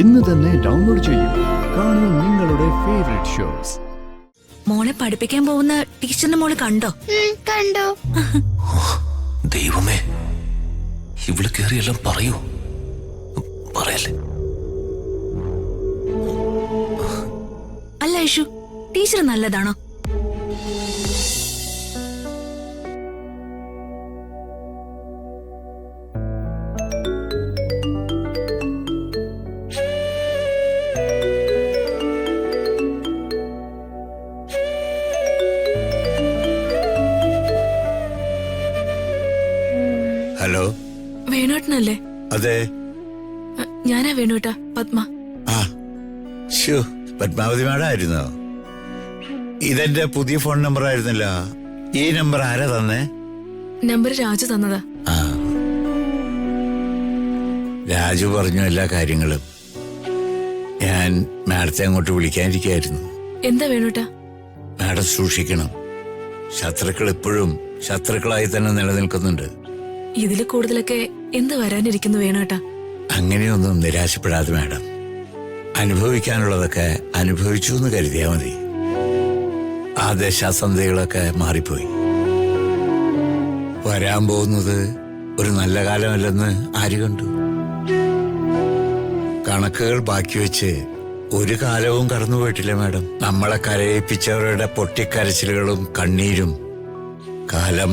ഇന്ന് തന്നെ ഡൗൺലോഡ് ചെയ്യൂ. കാണൂ നിങ്ങളുടെ ഫേവറേറ്റ് ഷോസ്. മോളെ പഠിപ്പിക്കാൻ പോകുന്ന ടീച്ചറിന്റെ മോള് കണ്ടോ? കണ്ടു. ദൈവമേ, ഇവള് കേറിയെല്ലാം പറയൂ. പറയല്ലേ. അല്ല ഐഷു, ടീച്ചർ നല്ലതാണോ? ഹലോ, വേണുവേട്ടനല്ലേ? അതെ. ഞാനാ വേണുവേട്ടാ, പത്മ. ആ ഷോ, പത്മാവതി മാഡം ആയിരുന്നോ? ഇതെന്റെ പുതിയ ഫോൺ നമ്പർ ആയിരുന്നല്ലോ. ഈ നമ്പർ ആരാ തന്നെ? നമ്പർ രാജു തന്നതാ. ആ, രാജു പറഞ്ഞു എല്ലാ കാര്യങ്ങളും. ഞാൻ മാഡത്തെ അങ്ങോട്ട് വിളിക്കാനിരിക്കായിരുന്നു. എന്താ വേണുവേട്ടാ? മാഡം സൂക്ഷിക്കണം. ശത്രുക്കൾ എപ്പോഴും ശത്രുക്കളായി തന്നെ നിലനിൽക്കുന്നുണ്ട്. ഇതില് കൂടുതലൊക്കെ എന്ത് വരാനിരിക്കുന്നു വേണുവേട്ടാ? അങ്ങനെയൊന്നും നിരാശപ്പെടാതെ മാഡം. അനുഭവിക്കാനുള്ളതൊക്കെ അനുഭവിച്ചു എന്ന് കരുതിയാ മതി. ആ ദശാസന്ധികളൊക്കെ മാറിപ്പോയി. വരാൻ പോകുന്നത് ഒരു നല്ല കാലമല്ലെന്ന് ആര് കണ്ടു? കണക്കുകൾ ബാക്കി വെച്ച് ഒരു കാലവും കടന്നുപോയിട്ടില്ല മാഡം. നമ്മളെ കരയിപ്പിച്ചവരുടെ പൊട്ടിക്കരച്ചിലുകളും കണ്ണീരും കാലം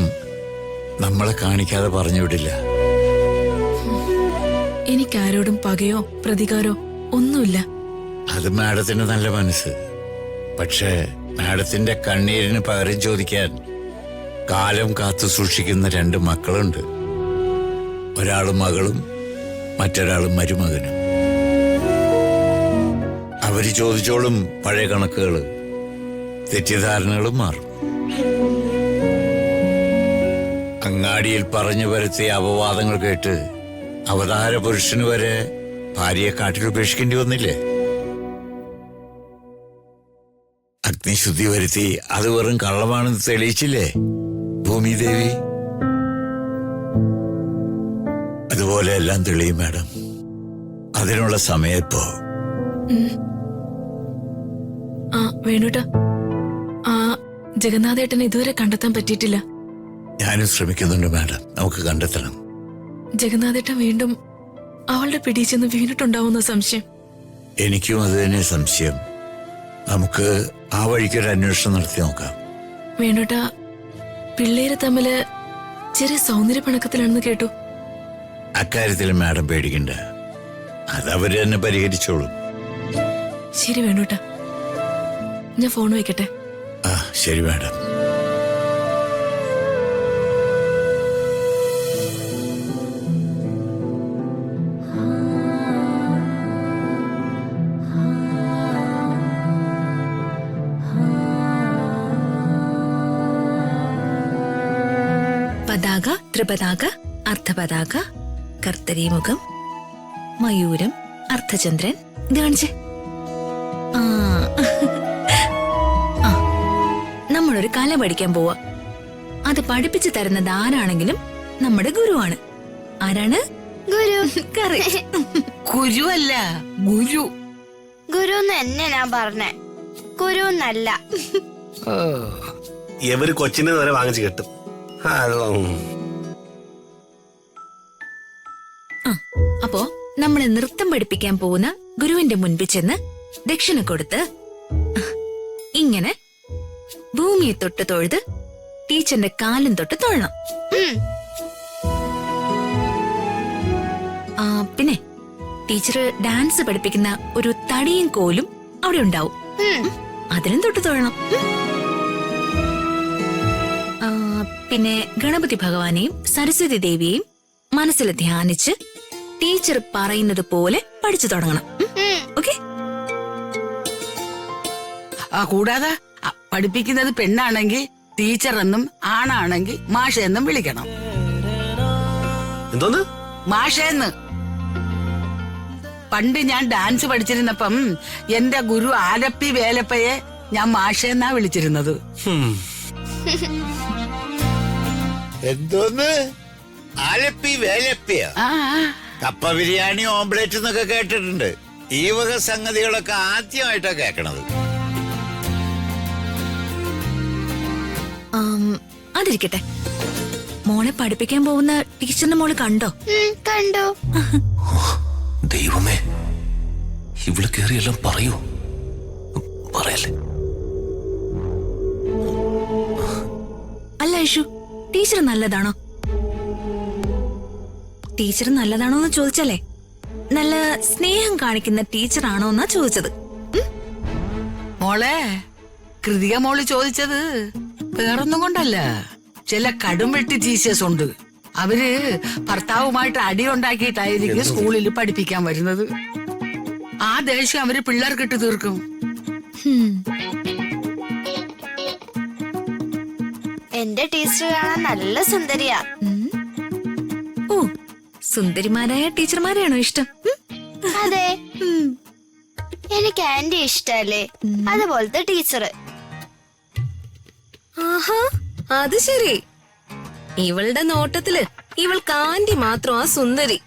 നമ്മളെ കാണിക്കാതെ പറഞ്ഞുവിടില്ല. എനിക്കാരോടും പകയോ പ്രതികാരോ ഒന്നുമില്ല. അത് മാഡത്തിന്റെ നല്ല മനസ്സ്. പക്ഷേ മാഡത്തിന്റെ കണ്ണീരിന് പകരം ചോദിക്കാൻ കാലം കാത്തു സൂക്ഷിക്കുന്ന രണ്ട് മക്കളുണ്ട്. ഒരാള് മകളും മറ്റൊരാള് മരുമകനും. അവര് ചോദിച്ചോളും പഴയ കണക്കുകള്. തെറ്റിദ്ധാരണകളും മാറും. അങ്ങാടിയിൽ പറഞ്ഞു വരുത്തിയ അപവാദങ്ങൾ കേട്ട് അവതാര പുരുഷന് വരെ ഭാര്യയെ കാട്ടിൽ ഉപേക്ഷിക്കേണ്ടി വന്നില്ലേ? അഗ്നിശുദ്ധി വരുത്തി അത് വെറും കള്ളമാണെന്ന് തെളിയിച്ചില്ലേ ഭൂമിദേവി? അതുപോലെ എല്ലാം തെളിയും മാഡം. അതിനുള്ള സമയം ഇപ്പോ. ആ വേണുവേട്ടാ, ആ ജഗന്നാഥേട്ടനെ ഇതുവരെ കണ്ടെത്താൻ പറ്റിയിട്ടില്ല. ഞാനും ശ്രമിക്കുന്നുണ്ട് മാഡം. നമുക്ക് കണ്ടെത്തണം. ജഗന്നാഥേട്ടൻ വീണ്ടും അവളുടെ പിടിയിൽ ചെന്ന് വീണിട്ടുണ്ടാവുന്ന സംശയം. എനിക്കും അത് തന്നെ സംശയം. നമുക്ക് ആ വഴിക്കൊരു അന്വേഷണം നടത്തി നോക്കാം. വേണുവേട്ടാ, പിള്ളേര് തമ്മില് ചെറിയ സൗന്ദര്യ പണക്കത്തിലാണെന്ന് കേട്ടു. അക്കാര്യത്തിൽ മാഡം പേടിക്കണ്ട. അതവര് തന്നെ പരിഹരിച്ചോളും. ശരി വേണുവേട്ടാ, ഞാൻ ഫോൺ വയ്ക്കട്ടെ. ആ ശരി മാഡം. പതാക, ത്രിപതാക, അർദ്ധപതാക, കർത്തരീമുഖം, മയൂരം, അർദ്ധചന്ദ്രൻ. ഇത് കാണിച്ചേ. ആ ആ, നമ്മളൊരു കല പഠിക്കാൻ പോവാ. അത് പഠിപ്പിച്ചു തരുന്നത് ആരാണെങ്കിലും നമ്മുടെ ഗുരുവാണ്. ആരാണ്? ഗുരു. ഗുരു അല്ല, ഗുരു. ഗുരു എന്നെ ഞാൻ പറഞ്ഞേ, ഗുരു എന്നല്ല. ഇവര് കൊച്ചിനെ വരെ വാങ്ങിച്ചു കിട്ടും. അപ്പോ നമ്മളെ നൃത്തം പഠിപ്പിക്കാൻ പോകുന്ന ഗുരുവിന്റെ മുൻപിൽ ചെന്ന് ദക്ഷിണ കൊടുത്ത് ഇങ്ങനെ ഭൂമിയെ തൊട്ട് തൊഴുത് ടീച്ചറിന്റെ കാലും തൊട്ട് തൊഴണം. പിന്നെ ടീച്ചർ ഡാൻസ് പഠിപ്പിക്കുന്ന ഒരു തടിയും കോലും അവിടെ ഉണ്ടാവും. അതിലും തൊട്ട് തൊഴണം. പിന്നെ ഗണപതി ഭഗവാനെയും സരസ്വതി ദേവിയെയും മനസ്സിൽ ധ്യാനിച്ച് ടീച്ചർ പറയുന്നത് പോലെ പഠിച്ചു തുടങ്ങണം. ഓക്കെ? കൂടാതെ പഠിപ്പിക്കുന്നത് പെണ്ണാണെങ്കിൽ ടീച്ചർ എന്നും ആണാണെങ്കിൽ മാഷ എന്നും വിളിക്കണം. എന്തോന്ന്? മാഷെന്ന്. പണ്ട് ഞാൻ ഡാൻസ് പഠിച്ചിരുന്നപ്പം എന്റെ ഗുരു ആലപ്പി വേലപ്പയെ ഞാൻ മാഷെന്നാ വിളിച്ചിരുന്നത്. എന്തോന്ന്? ആലപ്പി വേലപ്പിയ? കപ്പ ബിരിയാണി ഓംപ്ലേറ്റ് എന്നൊക്കെ കേട്ടിട്ടുണ്ട്. ഈ വക സംഗതികളൊക്കെ ആദ്യമായിട്ടാ കേക്കണത്. അതിരിക്കട്ടെ, മോളെ പഠിപ്പിക്കാൻ പോകുന്ന ടീച്ചറിന്റെ മോള് കണ്ടോ? കണ്ടു. ദൈവമേ, ഇവള് കേറിയെല്ലാം പറയൂ. പറയല്ലേ. അല്ല ഐഷു, ടീച്ചർ നല്ലതാണോ? ടീച്ചർ നല്ലതാണോ എന്ന് ചോദിച്ചാലേ നല്ല സ്നേഹം കാണിക്കുന്ന ടീച്ചറാണോ എന്നാ ചോദിച്ചത്. മോളെ, കൃതിക മോള് ചോദിച്ചത് വേറൊന്നും കൊണ്ടല്ല. ചില കടുംവെട്ടി ടീച്ചേഴ്സ് ഉണ്ട്. അവര് ഭർത്താവുമായിട്ട് അടി ഉണ്ടാക്കിയിട്ടായിരിക്കും സ്കൂളിൽ പഠിപ്പിക്കാൻ വരുന്നത്. ആ ദേഷ്യം അവര് പിള്ളേർക്കിട്ട് തീർക്കും. എന്റെ ടീച്ചർ കാണാൻ നല്ല സുന്ദരിയാ. ഓ, സുന്ദരിമാരായ ടീച്ചർമാരെയാണോ ഇഷ്ടം? അതെ, എനിക്ക് ആന്റി ഇഷ്ടല്ലേ, അതുപോലത്തെ ടീച്ചർ. ആഹാ, അത് ശരി. ഇവളുടെ നോട്ടത്തില് ഇവൾക്ക് ആന്റി മാത്രമാ സുന്ദരി.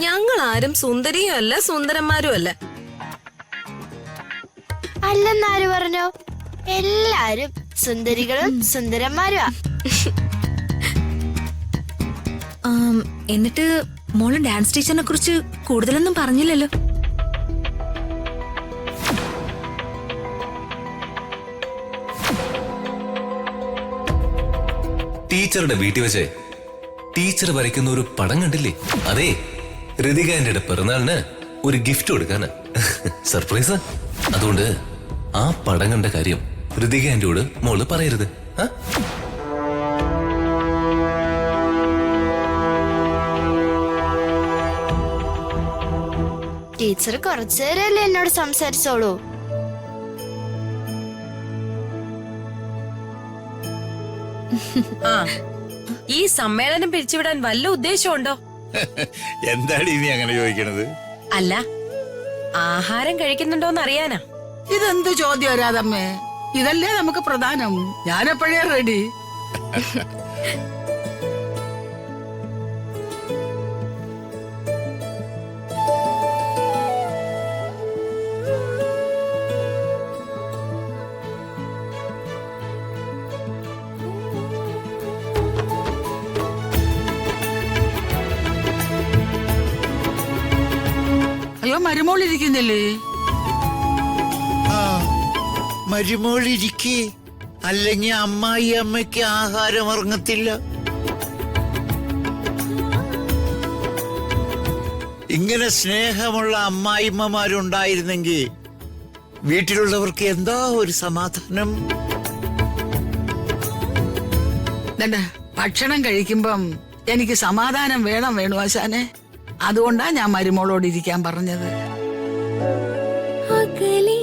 ഞങ്ങൾ ആരും സുന്ദരിയും അല്ല സുന്ദരന്മാരും അല്ല. അല്ലെന്നാര് പറഞ്ഞോ? എല്ലാരും സുന്ദരികളും സുന്ദരന്മാരുമാ. എന്നിട്ട് മോള് ഡാൻസ് ടീച്ചറിനെ കുറിച്ച് കൂടുതലൊന്നും പറഞ്ഞില്ലല്ലോ. ടീച്ചറുടെ വീട്ടിൽ വെച്ചേ ടീച്ചർ വരയ്ക്കുന്ന ഒരു പടം കണ്ടില്ലേ? അതെ, ഋതികാന്റെ പിറന്നാളിന് ഒരു ഗിഫ്റ്റ് കൊടുക്കാന്. സർപ്രൈസ്. അതുകൊണ്ട് ആ പടം കണ്ട കാര്യം ഋതികാന്റിയോട് മോള് പറയരുത്. ടീച്ചർ കുറച്ചുനേരല്ലേ എന്നോട് സംസാരിച്ചോളൂ. ആ, ഈ സമ്മേളനം പിരിച്ചുവിടാൻ വല്ല ഉദ്ദേശമുണ്ടോ? എന്താണ് നീ അങ്ങനെ ചോദിക്കണത്? അല്ല, ആഹാരം കഴിക്കുന്നുണ്ടോന്ന് അറിയാനാ. ഇതെന്ത് ചോദ്യം രാധമ്മേ? ഇതല്ലേ നമുക്ക് പ്രധാനം. ഞാനെപ്പോഴേ റെഡി. അയ്യോ, മരുമോളിരിക്കുന്നില്ലേ? മരുമോളിരിക്കേ, അല്ലെങ്കിൽ അമ്മായി അമ്മയ്ക്ക് ആഹാരം ഇറങ്ങത്തില്ല. ഇങ്ങനെ സ്നേഹമുള്ള അമ്മായിമ്മമാരുണ്ടായിരുന്നെങ്കിൽ വീട്ടിലുള്ളവർക്ക് എന്താ ഒരു സമാധാനം. ഭക്ഷണം കഴിക്കുമ്പം എനിക്ക് സമാധാനം വേണം വേണുവാശാനെ. അതുകൊണ്ടാ ഞാൻ മരുമോളോട് ഇരിക്കാൻ പറഞ്ഞത്. അകലെ